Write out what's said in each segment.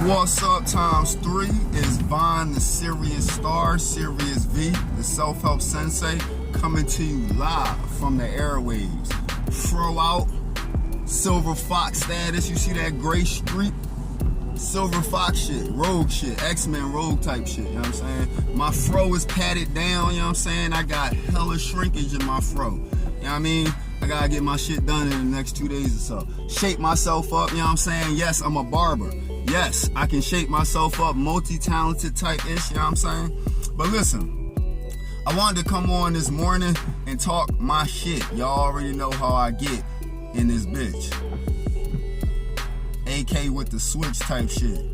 What's up times 3 is Vaughn, the serious star, Serious V, the self-help sensei, coming to you live from the airwaves. Throw out Silver Fox status. You see that gray streak? Silver Fox shit, rogue shit, X-Men rogue type shit, you know what I'm saying? My fro is padded down, you know what I'm saying? I got hella shrinkage in my fro, you know what I mean? I gotta get my shit done in the next 2 days or so. Shape myself up, you know what I'm saying? Yes, I'm a barber. Yes, I can shape myself up, multi-talented type-ish, you know what I'm saying? But listen, I wanted to come on this morning and talk my shit. Y'all already know how I get in this bitch. AK with the switch type shit.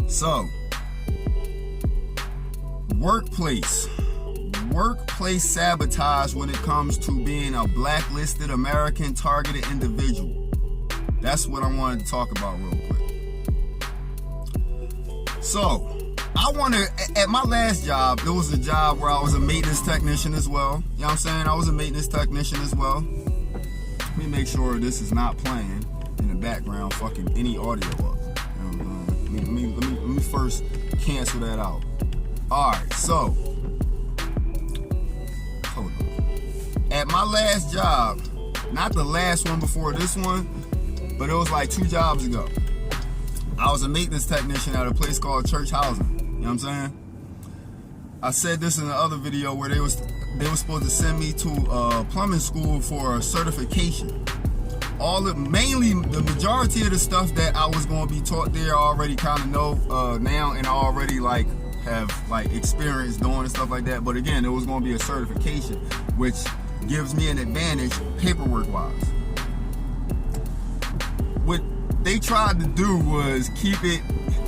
So, workplace sabotage when it comes to being a blacklisted American targeted individual. That's what I wanted to talk about real quick. So, at my last job, there was a job where I was a maintenance technician as well. You know what I'm saying? I was a maintenance technician as well. Let me make sure this is not playing in the background, fucking any audio up. You know, let me first cancel that out. Alright, so, hold on. At my last job, not the last one before this one, but it was like 2 jobs ago, I was a maintenance technician at a place called Church Housing. You know what I'm saying? I said this in the other video where they were supposed to send me to plumbing school for a certification. Mainly the majority of the stuff that I was going to be taught there, I already kind of know now, and I already have experience doing and stuff like that. But again, it was going to be a certification, which gives me an advantage paperwork wise. What they tried to do was keep it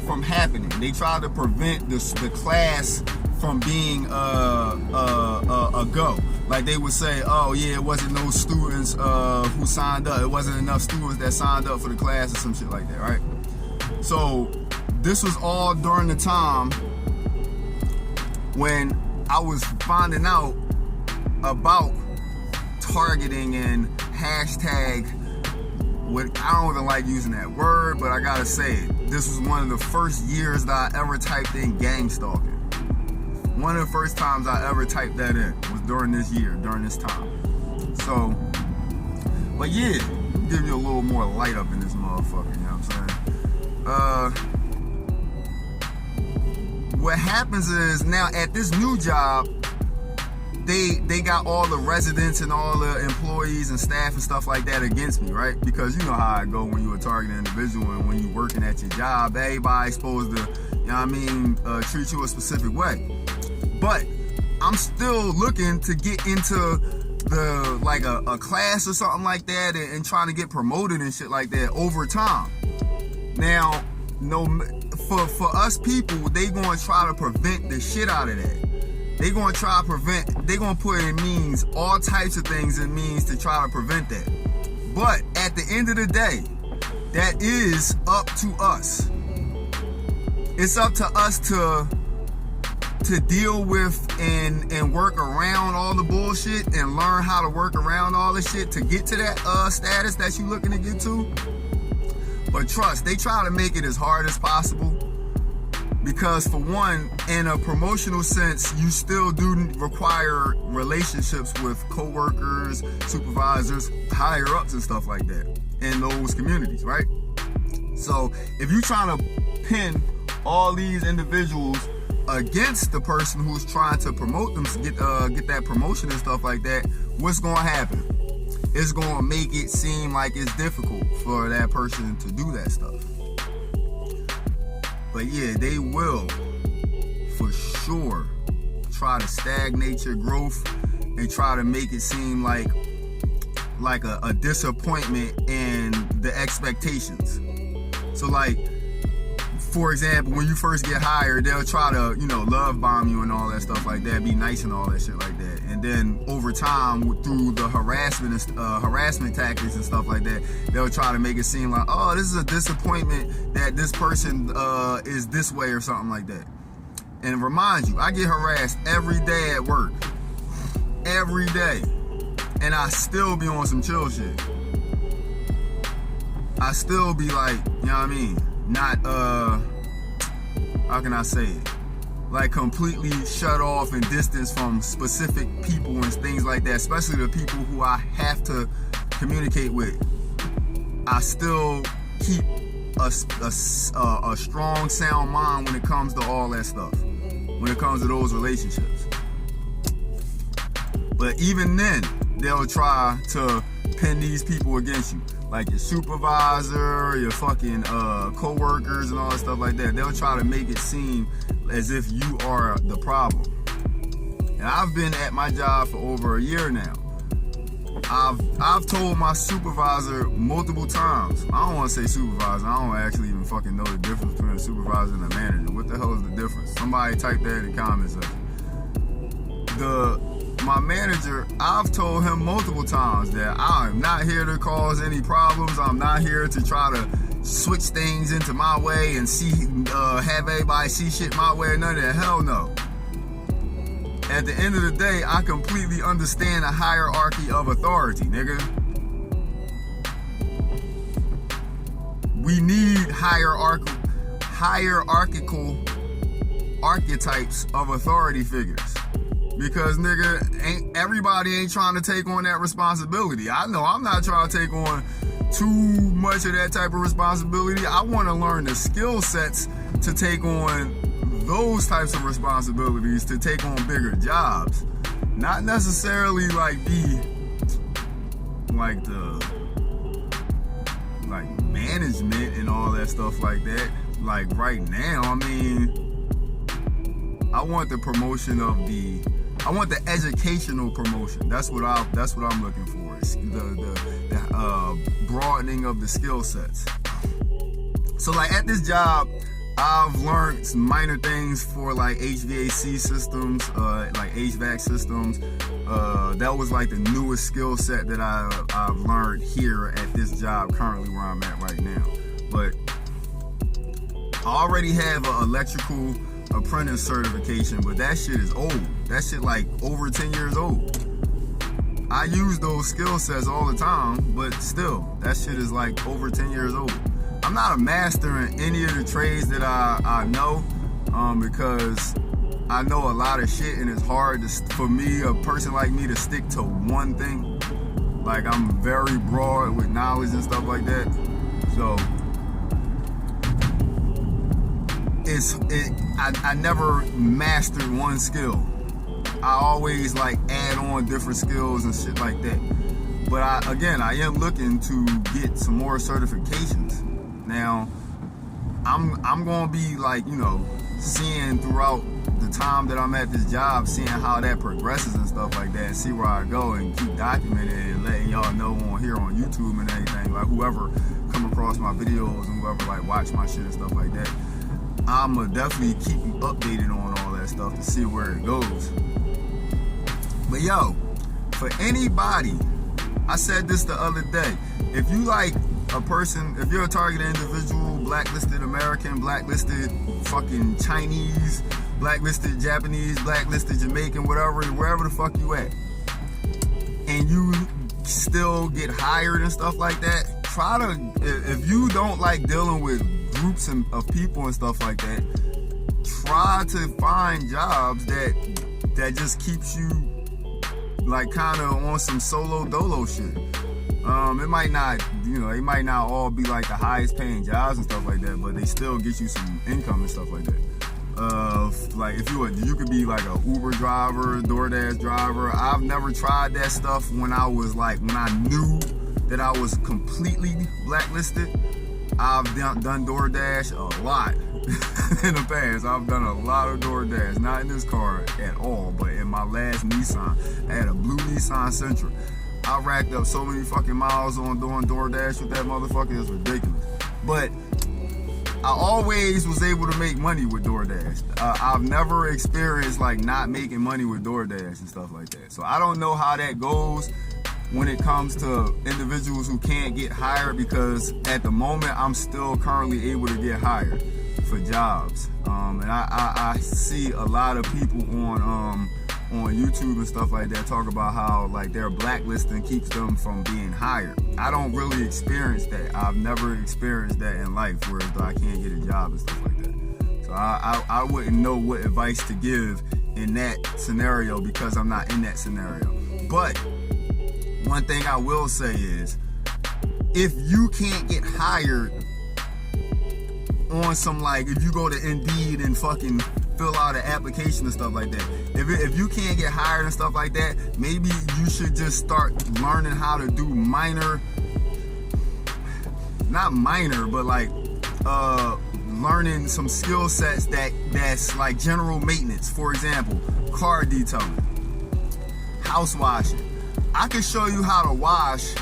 from happening. They tried to prevent the class from being a go. Like they would say, oh yeah, it wasn't no students who signed up. It wasn't enough students that signed up for the class or some shit like that, right? So this was all during the time when I was finding out about targeting and hashtag. I don't even like using that word, but I gotta say it. This was one of the first years that I ever typed in gang stalking. One of the first times I ever typed that in was during this year, during this time. So, but yeah, give you a little more light up in this motherfucker, you know what I'm saying? What happens is now at this new job, they got all the residents and all the employees and staff and stuff like that against me, right? Because you know how I go when you're a targeted individual and when you're working at your job, everybody's supposed to, you know what I mean, treat you a specific way. But I'm still looking to get into the a class or something like that and trying to get promoted and shit like that over time. Now, for us people, they gonna try to prevent the shit out of that. They gonna try to prevent, they gonna put in means, all types of things in means to try to prevent that. But at the end of the day, that is up to us. It's up to us to deal with and work around all the bullshit and learn how to work around all the shit to get to that status that you looking to get to. But trust, they try to make it as hard as possible. Because for one, in a promotional sense, you still do require relationships with co-workers, supervisors, higher ups and stuff like that in those communities, right? So if you're trying to pin all these individuals against the person who's trying to promote them, get that promotion and stuff like that, what's gonna happen? It's gonna make it seem like it's difficult for that person to do that stuff. But yeah, they will, for sure, try to stagnate your growth and try to make it seem like a disappointment in the expectations. So like, for example, when you first get hired, they'll try to, love bomb you and all that stuff like that, be nice and all that shit like that. And then over time, through the harassment tactics and stuff like that, they'll try to make it seem like, oh, this is a disappointment that this person is this way or something like that. And remind you, I get harassed every day at work. Every day. And I still be on some chill shit. I still be like, you know what I mean? how can I say it? Like completely shut off and distanced from specific people and things like that, especially the people who I have to communicate with. I still keep a strong, sound mind when it comes to all that stuff, when it comes to those relationships. But even then, they'll try to pin these people against you, like your supervisor, your fucking co-workers and all that stuff like that. They'll try to make it seem as if you are the problem. And I've been at my job for over a year now. I've told my supervisor multiple times. I don't want to say supervisor. I don't actually even fucking know the difference between a supervisor and a manager. What the hell is the difference? Somebody type that in the comment section. My manager, I've told him multiple times that I'm not here to cause any problems. I'm not here to try to switch things into my way and have everybody see shit my way. None of that. Hell no. At the end of the day, I completely understand the hierarchy of authority, nigga. We need hierarchical archetypes of authority figures. Because, nigga, everybody ain't trying to take on that responsibility. I know I'm not trying to take on too much of that type of responsibility. I want to learn the skill sets to take on those types of responsibilities, to take on bigger jobs. Not necessarily like be like the management and all that stuff like that. Like right now, I mean, I want the promotion of I want the educational promotion. That's what I'm looking for. It's the broadening of the skill sets. So like at this job, I've learned some minor things for like HVAC systems, like HVAC systems. That was like the newest skill set that I've learned here at this job currently where I'm at right now. But I already have an electrical apprentice certification, but that shit is old. That shit like over 10 years old. I use those skill sets all the time, but still, that shit is like over 10 years old. I'm not a master in any of the trades that I know, because I know a lot of shit and it's hard for me, a person like me, to stick to one thing. Like I'm very broad with knowledge and stuff like that. So I never mastered one skill. I always like add on different skills and shit like that. But I am looking to get some more certifications. Now, I'm gonna be like, seeing throughout the time that I'm at this job, seeing how that progresses and stuff like that, and see where I go and keep documenting it and letting y'all know on YouTube and everything. Like whoever come across my videos and whoever like watch my shit and stuff like that, I'ma definitely keep you updated on all that stuff to see where it goes. But yo, for anybody, I said this the other day, if you like a person, if you're a targeted individual, blacklisted American, blacklisted fucking Chinese, blacklisted Japanese, blacklisted Jamaican, whatever, wherever the fuck you at, and you still get hired and stuff like that, if you don't like dealing with groups of people and stuff like that, try to find jobs that just keeps you like kind of on some solo dolo shit. It might not, they might not all be like the highest paying jobs and stuff like that, but they still get you some income and stuff like that. Like if you could be like a Uber driver, DoorDash driver. I've never tried that stuff when I knew that I was completely blacklisted. I've done DoorDash a lot in the past. I've done a lot of DoorDash, not in this car at all, but in my last Nissan. I had a blue Nissan Sentra. I racked up so many fucking miles on doing DoorDash with that motherfucker. It's ridiculous. But I always was able to make money with DoorDash. I've never experienced like not making money with DoorDash and stuff like that. So I don't know how that goes when it comes to individuals who can't get hired, because at the moment I'm still currently able to get hired for jobs. And I see a lot of people on on YouTube and stuff like that talk about how like their blacklisting keeps them from being hired. I don't really experience that. I've never experienced that in life where I can't get a job and stuff like that. So I wouldn't know what advice to give in that scenario because I'm not in that scenario. But one thing I will say is, if you can't get hired on some, like, if you go to Indeed and fucking fill out an application and stuff like that, if you can't get hired and stuff like that, maybe you should just start learning how to do not minor, but like learning some skill sets that's like general maintenance. For example, car detailing, house washing. I can show you how to wash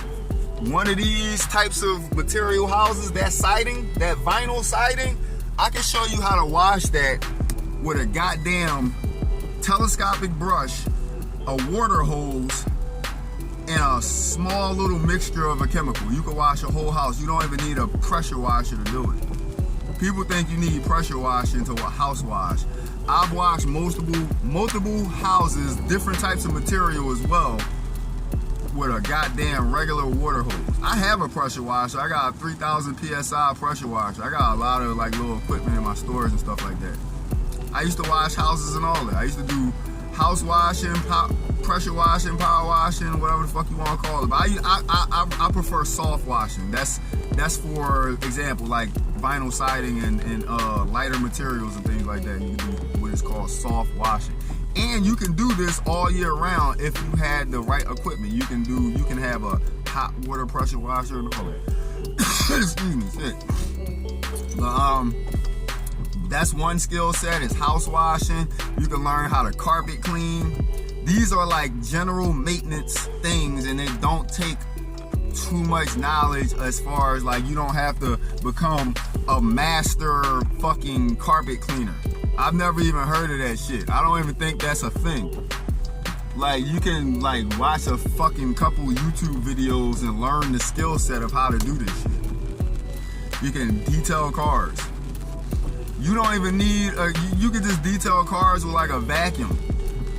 one of these types of material houses, that siding, that vinyl siding. I can show you how to wash that with a goddamn telescopic brush, a water hose, and a small little mixture of a chemical. You can wash a whole house. You don't even need a pressure washer to do it. People think you need pressure washing to a house wash. I've washed multiple houses, different types of material as well, with a goddamn regular water hose. I have a pressure washer. I got a 3,000 PSI pressure washer. I got a lot of like little equipment in my storage and stuff like that. I used to wash houses and all that. I used to do house washing, pressure washing, power washing, whatever the fuck you want to call it. But I prefer soft washing. That's for example, like vinyl siding and lighter materials and things like that. You can do what is called soft washing. And you can do this all year round if you had the right equipment. You can have a hot water pressure washer and all that. Excuse me, shit. But that's one skill set, is house washing. You can learn how to carpet clean. These are like general maintenance things, and they don't take too much knowledge as far as like you don't have to become a master fucking carpet cleaner. I've never even heard of that shit. I don't even think that's a thing. Like, you can like watch a fucking couple YouTube videos and learn the skill set of how to do this shit. You can detail cars. You don't even need you can just detail cars with like a vacuum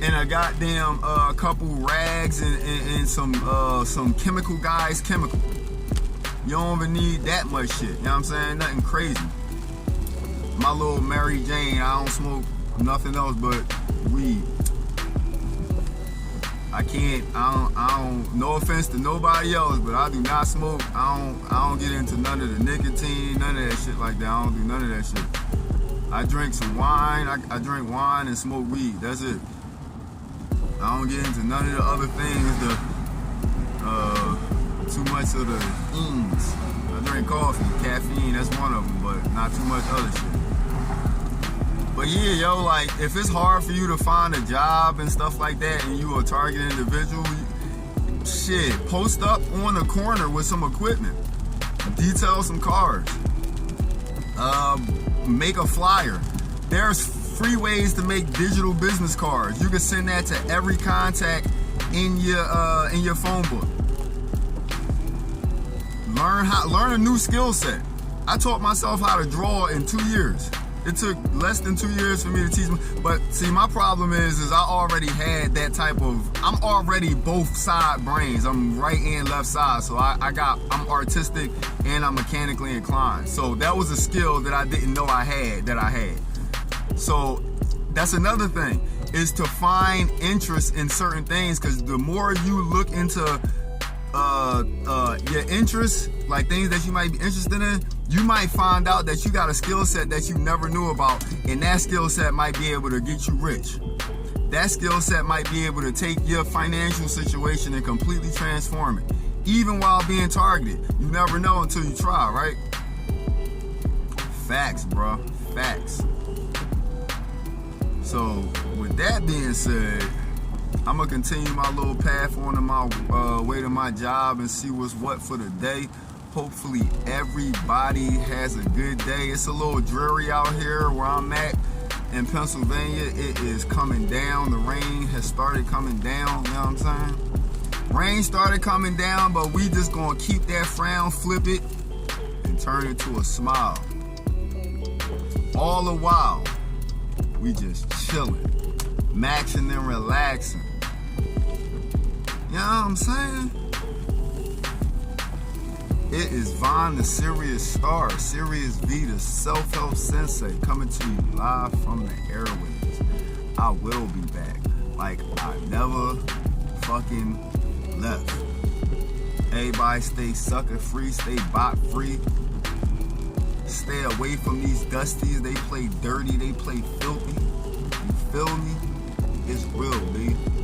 and a goddamn couple rags and some chemical guys chemical. You don't even need that much shit. You know what I'm saying? Nothing crazy. My little Mary Jane, I don't smoke nothing else but weed. I don't, no offense to nobody else, but I do not smoke. I don't get into none of the nicotine, none of that shit like that. I don't do none of that shit. I drink some wine, I drink wine and smoke weed, that's it. I don't get into none of the other things, too much of the ings. I drink coffee, caffeine, that's one of them, but not too much other shit. But yeah, yo, like, if it's hard for you to find a job and stuff like that, and you a target individual, shit, post up on the corner with some equipment. Detail some cars. Make a flyer. There's free ways to make digital business cards. You can send that to every contact in your phone book. Learn a new skill set. I taught myself how to draw in 2 years. It took less than 2 years for me to teach me. But see, my problem is I already had that type of, I'm already both side brains. I'm right and left side. So I'm artistic and I'm mechanically inclined. So that was a skill that I didn't know I had. So that's another thing, is to find interest in certain things, because the more you look into your interests, like things that you might be interested in, you might find out that you got a skill set that you never knew about, and that skill set might be able to get you rich. That skill set might be able to take your financial situation and completely transform it, even while being targeted. You never know until you try, right? Facts, bro. Facts. So with that being said, I'm gonna continue my little path on my way to my job and see what's what for the day. Hopefully everybody has a good day. It's a little dreary out here where I'm at in Pennsylvania. It is coming down. The rain has started coming down, you know what I'm saying? Rain started coming down, but we just gonna keep that frown, flip it, and turn it to a smile. All the while, we just chilling. maxing and relaxing. You know what I'm saying? It is Vaughn, the Serious Star, Serious V, the self-help sensei, coming to you live from the airwaves. I will be back, like I never fucking left. Everybody stay sucker free, stay bot free. Stay away from these dusties. They play dirty, they play filthy. You feel me? It's real, B.